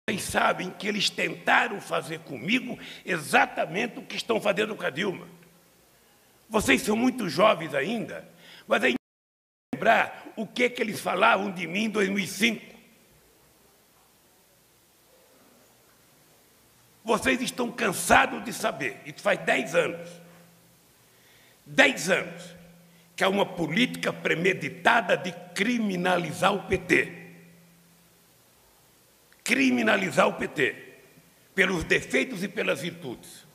Vocês sabem que eles tentaram fazer comigo exatamente o que estão fazendo com a Dilma. Vocês são muito jovens ainda, mas ainda lembrar o que eles falavam de mim em 2005. Vocês estão cansados de saber, isso faz 10 anos. 10 anos que há uma política premeditada de criminalizar o PT. Criminalizar o PT, pelos defeitos e pelas virtudes.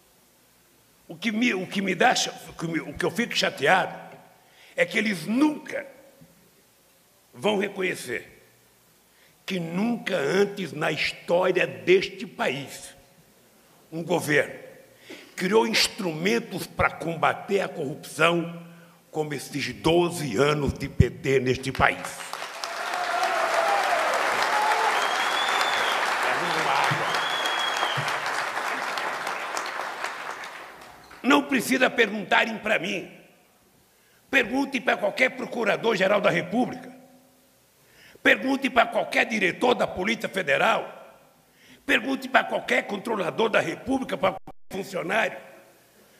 O que eu fico chateado é que eles nunca vão reconhecer que nunca antes na história deste país um governo criou instrumentos para combater a corrupção como esses 12 anos de PT neste país. Não precisa perguntarem para mim. Pergunte para qualquer procurador-geral da República. Pergunte para qualquer diretor da Polícia Federal. Pergunte para qualquer controlador da República, para qualquer funcionário,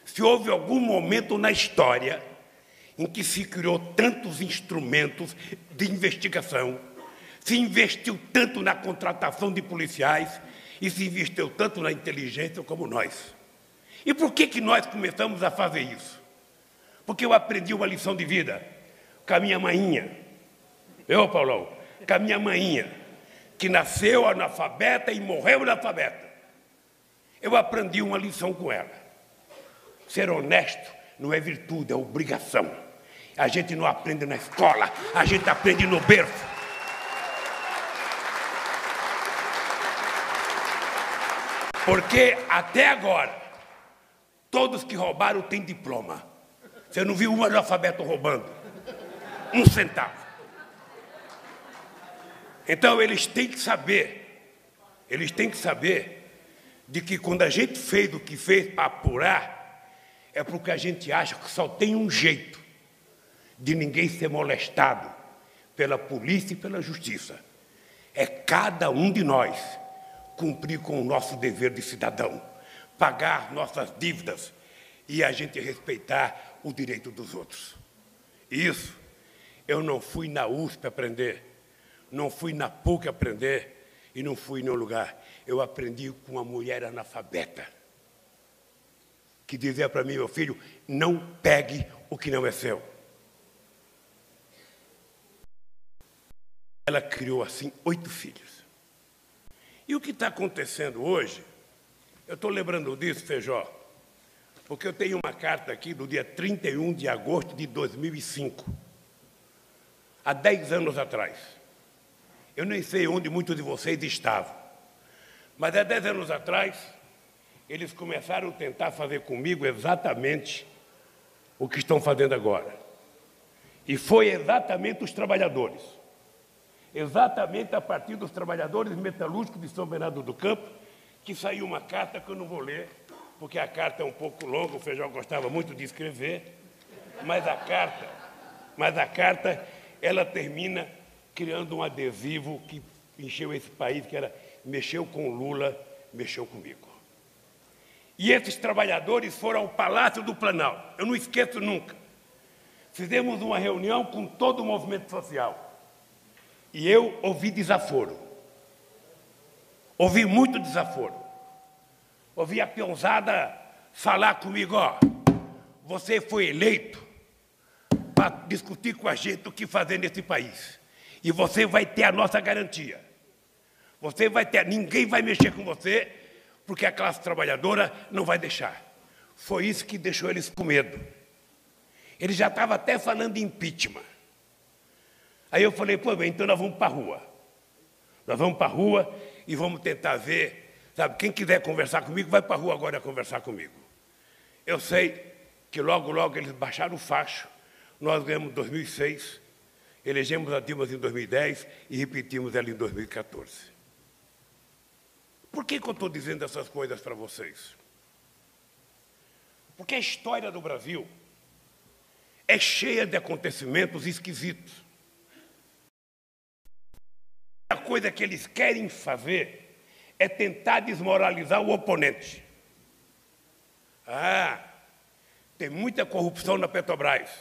se houve algum momento na história em que se criou tantos instrumentos de investigação, se investiu tanto na contratação de policiais e se investiu tanto na inteligência como nós. E por que nós começamos a fazer isso? Porque eu aprendi uma lição de vida com a minha mainha. Paulão, com a minha mainha, que nasceu analfabeta e morreu analfabeta. Eu aprendi uma lição com ela. Ser honesto não é virtude, é obrigação. A gente não aprende na escola, a gente aprende no berço. Porque até agora, todos que roubaram têm diploma. Você não viu um analfabeto roubando? 1 centavo. Então, eles têm que saber de que quando a gente fez o que fez para apurar, é porque a gente acha que só tem um jeito de ninguém ser molestado pela polícia e pela justiça. É cada um de nós cumprir com o nosso dever de cidadão, pagar nossas dívidas e a gente respeitar o direito dos outros. Isso, eu não fui na USP aprender, não fui na PUC aprender e não fui em nenhum lugar. Eu aprendi com uma mulher analfabeta que dizia para mim: meu filho, não pegue o que não é seu. Ela criou, assim, 8 filhos. E o que está acontecendo hoje, eu estou lembrando disso, Feijó, porque eu tenho uma carta aqui do dia 31 de agosto de 2005, há 10 anos atrás. Eu nem sei onde muitos de vocês estavam, mas há 10 anos atrás, eles começaram a tentar fazer comigo exatamente o que estão fazendo agora. E foi exatamente os trabalhadores, exatamente a partir dos trabalhadores metalúrgicos de São Bernardo do Campo, que saiu uma carta que eu não vou ler, porque a carta é um pouco longa, o Feijó gostava muito de escrever, mas a carta, ela termina criando um adesivo que encheu esse país, que era: mexeu com Lula, mexeu comigo. E esses trabalhadores foram ao Palácio do Planalto. Eu não esqueço nunca. Fizemos uma reunião com todo o movimento social. E eu ouvi desaforo. Ouvi muito desaforo. Ouvi a peãozada falar comigo: ó, você foi eleito para discutir com a gente o que fazer nesse país. E você vai ter a nossa garantia. Você vai ter, ninguém vai mexer com você, porque a classe trabalhadora não vai deixar. Foi isso que deixou eles com medo. Eles já estavam até falando de impeachment. Aí eu falei: pô, bem, então nós vamos para a rua. Nós vamos para a rua e vamos tentar ver, sabe, quem quiser conversar comigo, vai para a rua agora conversar comigo. Eu sei que logo, logo eles baixaram o facho, nós ganhamos em 2006, elegemos a Dilma em 2010 e repetimos ela em 2014. Por que eu estou dizendo essas coisas para vocês? Porque a história do Brasil é cheia de acontecimentos esquisitos. A coisa que eles querem fazer é tentar desmoralizar o oponente. Ah, tem muita corrupção na Petrobras.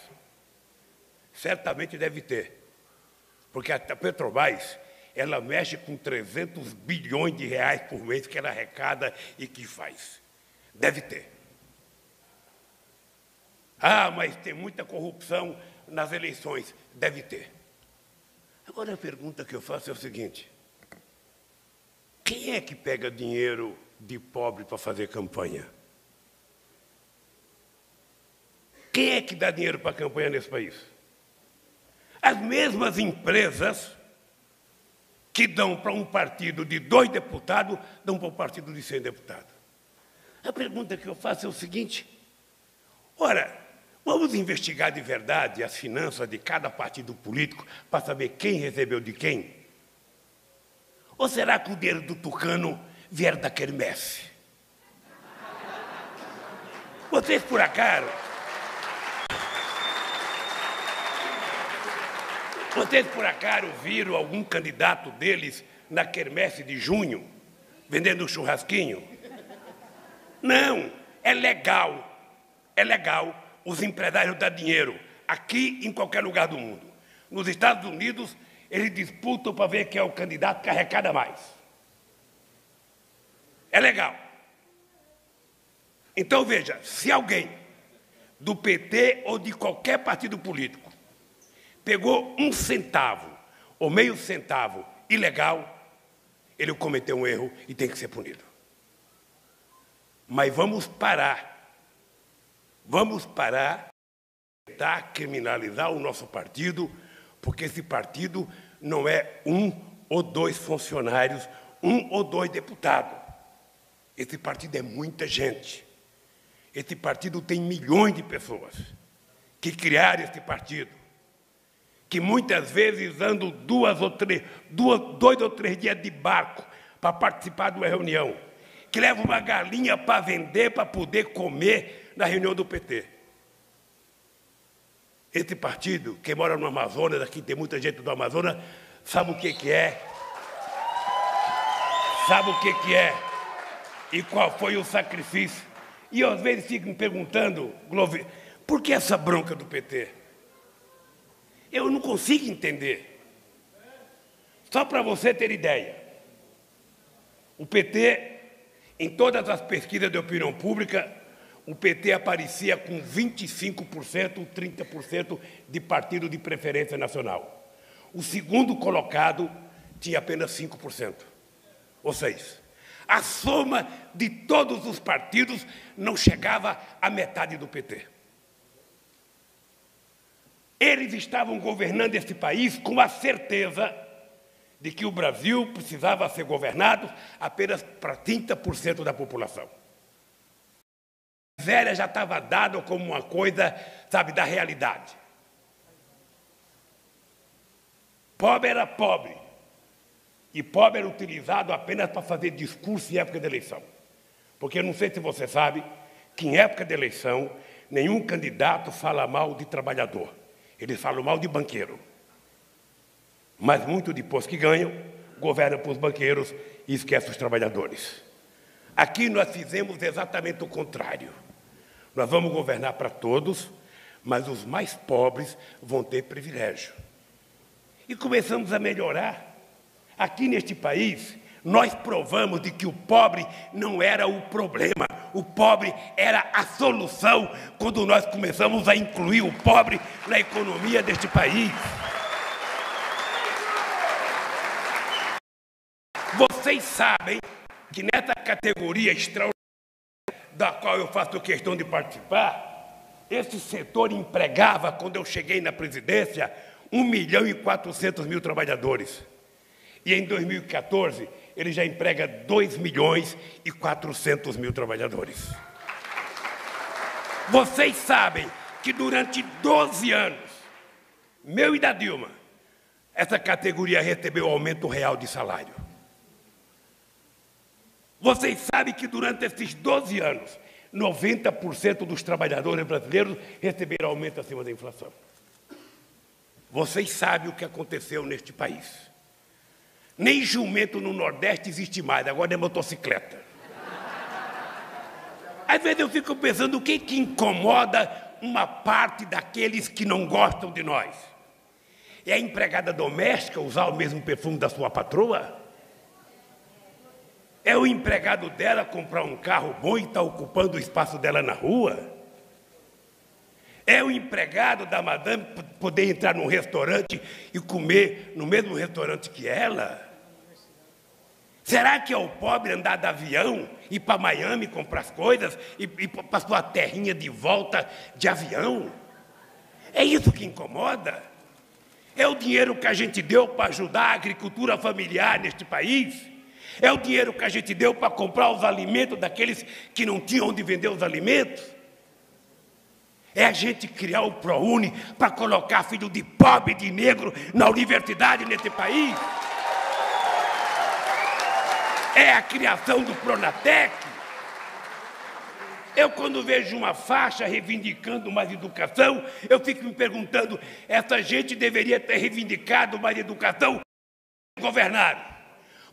Certamente deve ter. Porque a Petrobras, ela mexe com 300 bilhões de reais por mês que ela arrecada e que faz. Deve ter. Ah, mas tem muita corrupção nas eleições. Deve ter. Agora a pergunta que eu faço é o seguinte: quem é que pega dinheiro de pobre para fazer campanha? Quem é que dá dinheiro para a campanha nesse país? As mesmas empresas que dão para um partido de 2 deputados, dão para um partido de 100 deputados. A pergunta que eu faço é o seguinte: ora, vamos investigar de verdade as finanças de cada partido político para saber quem recebeu de quem? Ou será que o dinheiro do Tucano vier da quermesse? Vocês, por acaso, viram algum candidato deles na quermesse de junho, vendendo um churrasquinho? Não, é legal os empresários dar dinheiro, aqui em qualquer lugar do mundo. Nos Estados Unidos, eles disputam para ver quem é o candidato que arrecada mais. É legal. Então, veja, se alguém do PT ou de qualquer partido político pegou 1 centavo ou meio centavo ilegal, ele cometeu um erro e tem que ser punido. Mas vamos parar de tentar criminalizar o nosso partido, porque esse partido não é 1 ou 2 funcionários, 1 ou 2 deputados. Esse partido é muita gente. Esse partido tem milhões de pessoas que criaram esse partido, que muitas vezes andam 2 ou 3 dias de barco para participar de uma reunião, que levam uma galinha para vender, para poder comer na reunião do PT. Esse partido, quem mora no Amazonas, aqui tem muita gente do Amazonas, sabe o que é, e qual foi o sacrifício. E às vezes fico me perguntando, Glover, por que essa bronca do PT? Eu não consigo entender. Só para você ter ideia, o PT, em todas as pesquisas de opinião pública, o PT aparecia com 25%, 30% de partido de preferência nacional. O segundo colocado tinha apenas 5%, ou 6%. A soma de todos os partidos não chegava à metade do PT. Eles estavam governando esse país com a certeza de que o Brasil precisava ser governado apenas para 30% da população. A miséria já estava dada como uma coisa, sabe, da realidade. Pobre era pobre. E pobre era utilizado apenas para fazer discurso em época de eleição. Porque eu não sei se você sabe que em época de eleição, nenhum candidato fala mal de trabalhador. Eles falam mal de banqueiro. Mas muito depois que ganham, governam para os banqueiros e esquecem os trabalhadores. Aqui nós fizemos exatamente o contrário. Nós vamos governar para todos, mas os mais pobres vão ter privilégio. E começamos a melhorar. Aqui neste país, nós provamos de que o pobre não era o problema, o pobre era a solução quando nós começamos a incluir o pobre na economia deste país. Vocês sabem que nessa categoria extraordinária da qual eu faço questão de participar, esse setor empregava, quando eu cheguei na presidência, 1.400.000 trabalhadores. E em 2014, ele já emprega 2.400.000 trabalhadores. Vocês sabem que durante 12 anos, meu e da Dilma, essa categoria recebeu aumento real de salário. Vocês sabem que durante esses 12 anos, 90% dos trabalhadores brasileiros receberam aumento acima da inflação. Vocês sabem o que aconteceu neste país. Nem jumento no Nordeste existe mais, agora é motocicleta. Às vezes eu fico pensando o que incomoda uma parte daqueles que não gostam de nós. É a empregada doméstica usar o mesmo perfume da sua patroa? É o empregado dela comprar um carro bom e estar ocupando o espaço dela na rua? É o empregado da madame poder entrar num restaurante e comer no mesmo restaurante que ela? Será que é o pobre andar de avião, ir para Miami comprar as coisas e para sua terrinha de volta de avião? É isso que incomoda? É o dinheiro que a gente deu para ajudar a agricultura familiar neste país? É o dinheiro que a gente deu para comprar os alimentos daqueles que não tinham onde vender os alimentos? É a gente criar o ProUni para colocar filho de pobre e de negro na universidade nesse país? É a criação do Pronatec? Eu, quando vejo uma faixa reivindicando mais educação, eu fico me perguntando, essa gente deveria ter reivindicado mais educação e governaram.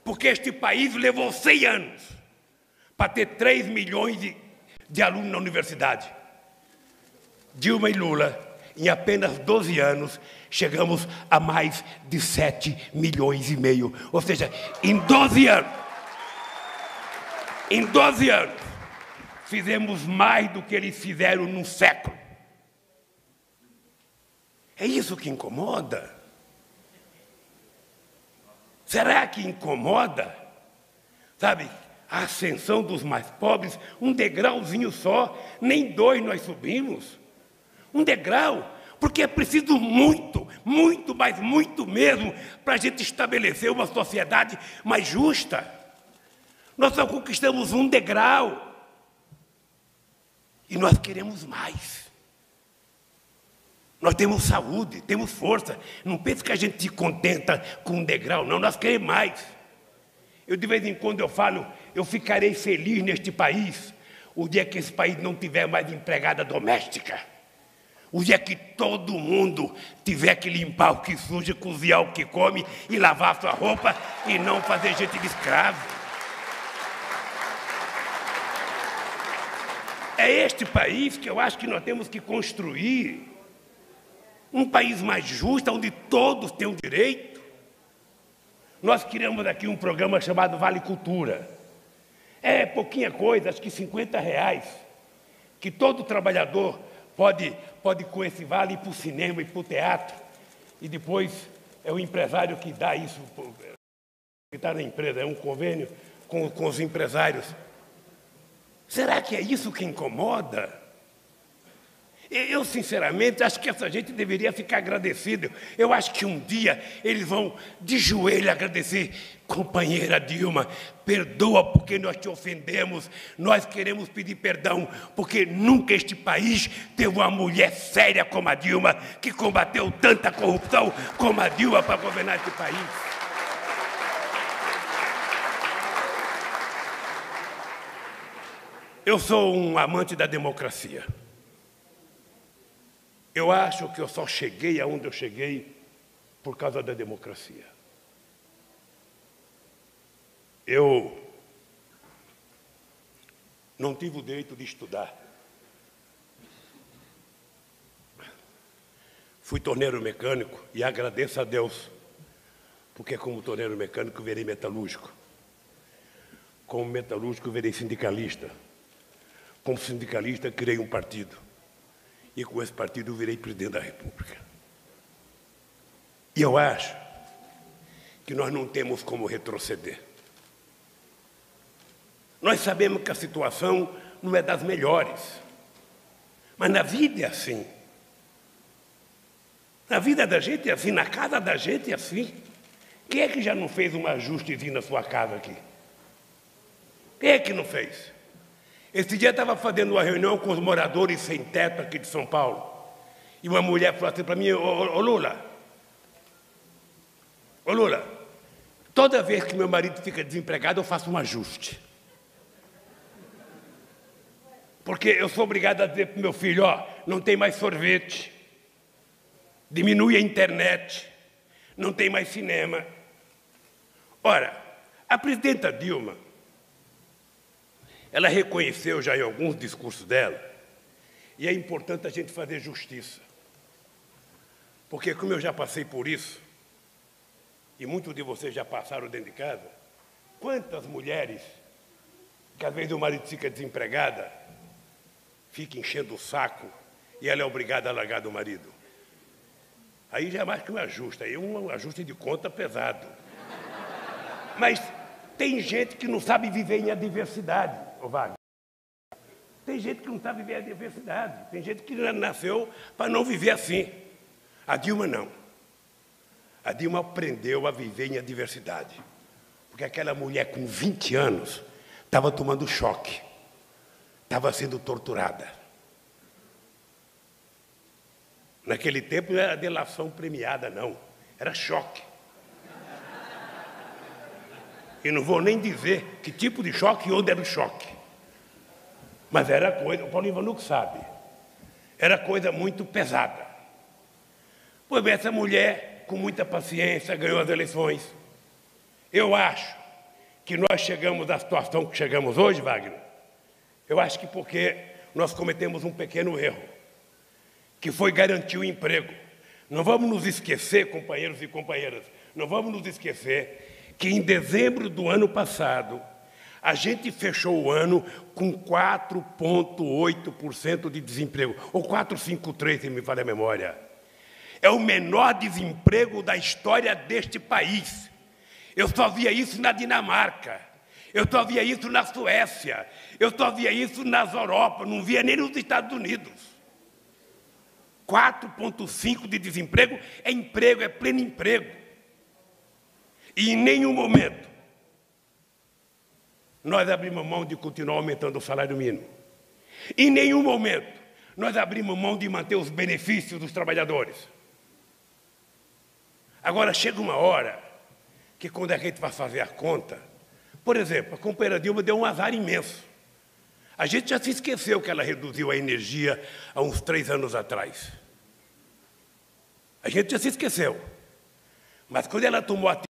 Porque este país levou 100 anos para ter 3 milhões de alunos na universidade. Dilma e Lula, em apenas 12 anos, chegamos a mais de 7,5 milhões. Ou seja, em 12 anos, fizemos mais do que eles fizeram num século. É isso que incomoda? Será que incomoda, sabe, a ascensão dos mais pobres, um degrauzinho só, nem 2 nós subimos? Um degrau, porque é preciso muito, muito, mas muito mesmo, para a gente estabelecer uma sociedade mais justa. Nós só conquistamos um degrau. E nós queremos mais. Nós temos saúde, temos força. Não pense que a gente se contenta com um degrau, não, nós queremos mais. Eu, de vez em quando, eu falo, eu ficarei feliz neste país o dia que esse país não tiver mais empregada doméstica. O dia que todo mundo tiver que limpar o que suja, cozinhar o que come e lavar a sua roupa e não fazer gente de escravo. É este país que eu acho que nós temos que construir. Um país mais justo, onde todos têm o direito. Nós criamos aqui um programa chamado Vale Cultura. É pouquinha coisa, acho que R$50, que todo trabalhador pode com esse vale ir para o cinema e para o teatro. E depois é o empresário que dá isso, que está na empresa, é um convênio com os empresários. Será que é isso que incomoda? Eu, sinceramente, acho que essa gente deveria ficar agradecida. Eu acho que um dia eles vão de joelho agradecer. Companheira Dilma, perdoa porque nós te ofendemos. Nós queremos pedir perdão porque nunca este país teve uma mulher séria como a Dilma, que combateu tanta corrupção como a Dilma para governar este país. Eu sou um amante da democracia. Eu acho que eu só cheguei aonde eu cheguei por causa da democracia. Eu não tive o direito de estudar. Fui torneiro mecânico e agradeço a Deus, porque como torneiro mecânico virei metalúrgico. Como metalúrgico virei sindicalista. Como sindicalista criei um partido. E com esse partido eu virei presidente da República. E eu acho que nós não temos como retroceder. Nós sabemos que a situação não é das melhores. Mas na vida é assim. Na vida da gente é assim, na casa da gente é assim. Quem é que já não fez um ajustezinho na sua casa aqui? Quem é que não fez? Esse dia eu estava fazendo uma reunião com os moradores sem teto aqui de São Paulo. E uma mulher falou assim para mim, ô Lula, toda vez que meu marido fica desempregado, eu faço um ajuste. Porque eu sou obrigado a dizer para o meu filho, não tem mais sorvete, diminui a internet, não tem mais cinema. Ora, a presidenta Dilma, ela reconheceu já em alguns discursos dela, e é importante a gente fazer justiça. Porque, como eu já passei por isso, e muitos de vocês já passaram dentro de casa, quantas mulheres, que às vezes o marido fica desempregada, fica enchendo o saco, e ela é obrigada a largar do marido? Aí já é mais que um ajuste, aí é um ajuste de conta pesado. Mas tem gente que não sabe viver em adversidade, ô Wagner. Tem gente que não sabe viver em adversidade, tem gente que nasceu para não viver assim. A Dilma não. A Dilma aprendeu a viver em adversidade. Porque aquela mulher com 20 anos estava tomando choque, estava sendo torturada. Naquele tempo não era delação premiada, não. Era choque. E não vou nem dizer que tipo de choque e onde era o choque. Mas era coisa, o Paulo Ivanuc sabe, era coisa muito pesada. Pois bem, essa mulher, com muita paciência, ganhou as eleições. Eu acho que nós chegamos à situação que chegamos hoje, Wagner, eu acho que porque nós cometemos um pequeno erro, que foi garantir o emprego. Não vamos nos esquecer, companheiros e companheiras, não vamos nos esquecer que em dezembro do ano passado, a gente fechou o ano com 4,8% de desemprego, ou 4,53%, se me falha a memória. É o menor desemprego da história deste país. Eu só via isso na Dinamarca, eu só via isso na Suécia, eu só via isso nas Europa, não via nem nos Estados Unidos. 4,5% de desemprego é emprego, é pleno emprego. E em nenhum momento nós abrimos mão de continuar aumentando o salário mínimo. Em nenhum momento nós abrimos mão de manter os benefícios dos trabalhadores. Agora, chega uma hora que, quando a gente vai fazer a conta, por exemplo, a companheira Dilma deu um azar imenso. A gente já se esqueceu que ela reduziu a energia há uns 3 anos atrás. A gente já se esqueceu. Mas quando ela tomou a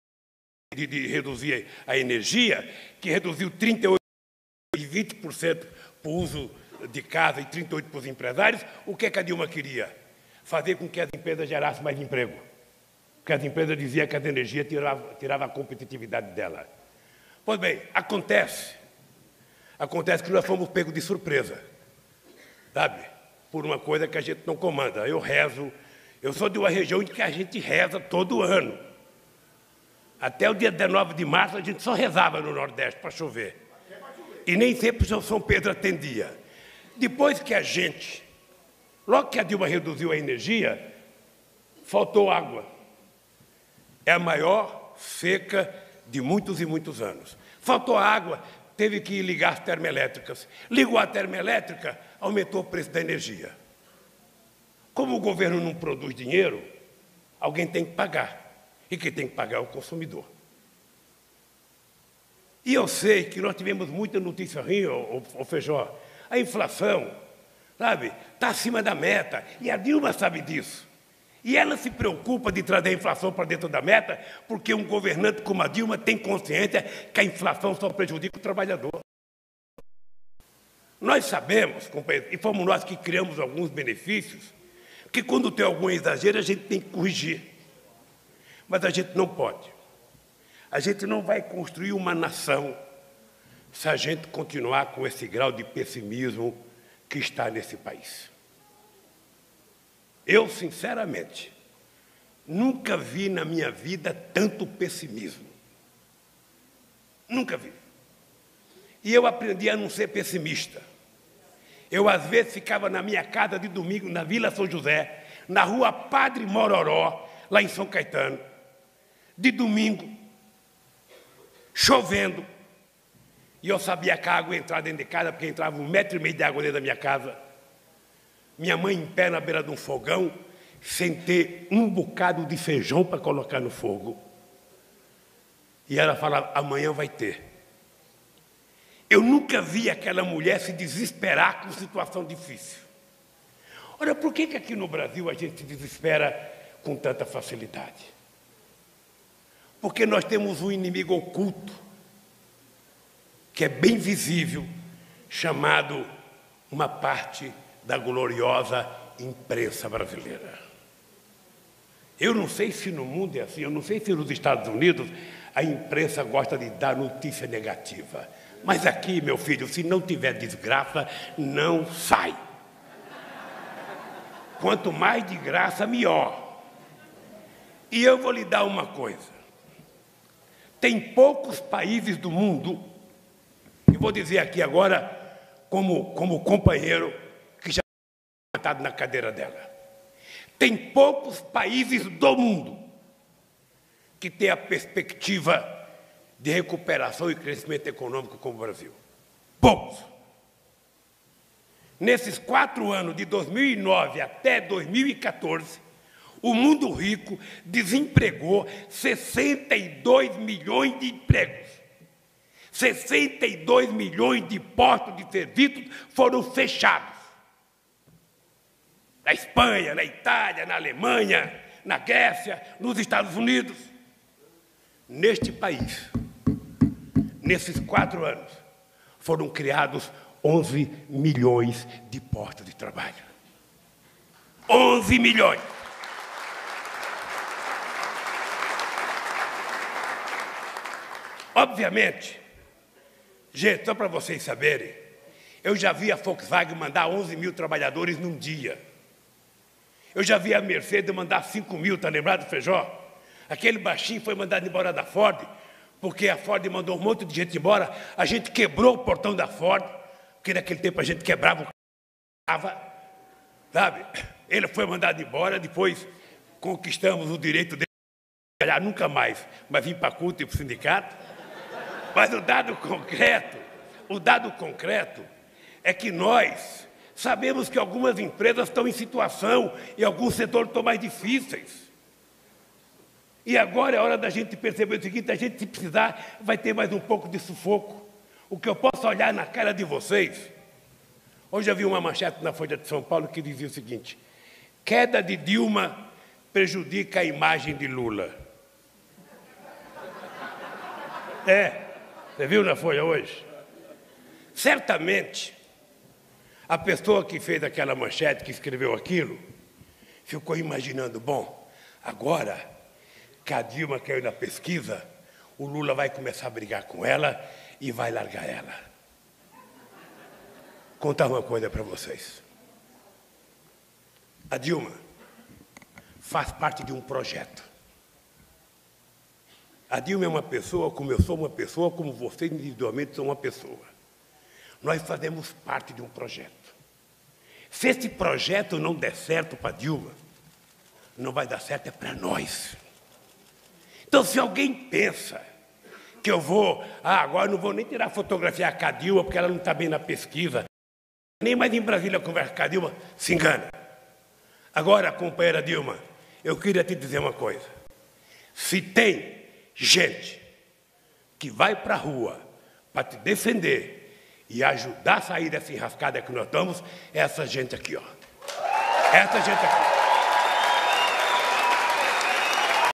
de reduzir a energia, que reduziu 38% e 20% para o uso de casa e 38% para os empresários, o que a Dilma queria? Fazer com que as empresas gerassem mais emprego. Porque as empresas diziam que a energia tirava a competitividade dela. Pois bem, acontece que nós fomos pegos de surpresa, sabe? Por uma coisa que a gente não comanda. Eu sou de uma região em que a gente reza todo ano. Até o dia 19 de março, a gente só rezava no Nordeste para chover. E nem sempre o São Pedro atendia. Depois que logo que a Dilma reduziu a energia, faltou água. É a maior seca de muitos e muitos anos. Faltou água, teve que ligar as termoelétricas. Ligou a termoelétrica, aumentou o preço da energia. Como o governo não produz dinheiro, alguém tem que pagar. E quem tem que pagar é o consumidor. E eu sei que nós tivemos muita notícia ruim, ô Feijó. A inflação, sabe, está acima da meta. E a Dilma sabe disso. E ela se preocupa de trazer a inflação para dentro da meta, porque um governante como a Dilma tem consciência que a inflação só prejudica o trabalhador. Nós sabemos, companheiros, e fomos nós que criamos alguns benefícios, que quando tem algum exagero a gente tem que corrigir. Mas a gente não pode. A gente não vai construir uma nação se a gente continuar com esse grau de pessimismo que está nesse país. Eu, sinceramente, nunca vi na minha vida tanto pessimismo. Nunca vi. E eu aprendi a não ser pessimista. Eu, às vezes, ficava na minha casa de domingo, na Vila São José, na rua Padre Mororó, lá em São Caetano, de domingo, chovendo, e eu sabia que a água ia entrar dentro de casa, porque entrava 1,5 metro de água dentro da minha casa. Minha mãe em pé na beira de um fogão, sem ter um bocado de feijão para colocar no fogo. E ela falava, amanhã vai ter. Eu nunca vi aquela mulher se desesperar com situação difícil. Ora, por que aqui no Brasil a gente se desespera com tanta facilidade? Porque nós temos um inimigo oculto, que é bem visível, chamado uma parte da gloriosa imprensa brasileira. Eu não sei se no mundo é assim, eu não sei se nos Estados Unidos a imprensa gosta de dar notícia negativa. Mas aqui, meu filho, se não tiver desgraça, não sai. Quanto mais de graça, melhor. E eu vou lhe dar uma coisa. Tem poucos países do mundo, e vou dizer aqui agora, como companheiro que já está sentado na cadeira dela. Tem poucos países do mundo que têm a perspectiva de recuperação e crescimento econômico como o Brasil. Poucos. Nesses 4 anos, de 2009 até 2014, o mundo rico desempregou 62 milhões de empregos. 62 milhões de postos de serviço foram fechados. Na Espanha, na Itália, na Alemanha, na Grécia, nos Estados Unidos. Neste país, nesses 4 anos, foram criados 11 milhões de postos de trabalho. 11 milhões! Obviamente, gente, só para vocês saberem, eu já vi a Volkswagen mandar 11 mil trabalhadores num dia. Eu já vi a Mercedes mandar 5 mil, está lembrado, Feijó? Aquele baixinho foi mandado embora da Ford, porque a Ford mandou um monte de gente embora, a gente quebrou o portão da Ford, porque naquele tempo a gente quebrava o carro, sabe? Ele foi mandado embora, depois conquistamos o direito dele de trabalhar nunca mais, mas vim para a CUT e para o sindicato. Mas o dado concreto é que nós sabemos que algumas empresas estão em situação e alguns setores estão mais difíceis. E agora é hora da gente perceber o seguinte, a gente, se precisar, vai ter mais um pouco de sufoco. O que eu posso olhar na cara de vocês... Hoje eu vi uma manchete na Folha de São Paulo que dizia o seguinte: queda de Dilma prejudica a imagem de Lula. Você viu na Folha hoje? Certamente, a pessoa que fez aquela manchete, que escreveu aquilo, ficou imaginando, bom, agora que a Dilma caiu na pesquisa, o Lula vai começar a brigar com ela e vai largar ela. Contar uma coisa para vocês. A Dilma faz parte de um projeto. A Dilma é uma pessoa, como eu sou uma pessoa, como vocês individualmente são uma pessoa. Nós fazemos parte de um projeto. Se esse projeto não der certo para a Dilma, não vai dar certo é para nós. Então, se alguém pensa que eu vou... agora não vou nem tirar fotografia com a Dilma, porque ela não está bem na pesquisa, nem mais em Brasília conversa com a Dilma, se engana. Agora, companheira Dilma, eu queria te dizer uma coisa. Se tem gente que vai para a rua para te defender e ajudar a sair dessa enrascada que nós estamos, é essa gente aqui, ó. Essa gente aqui.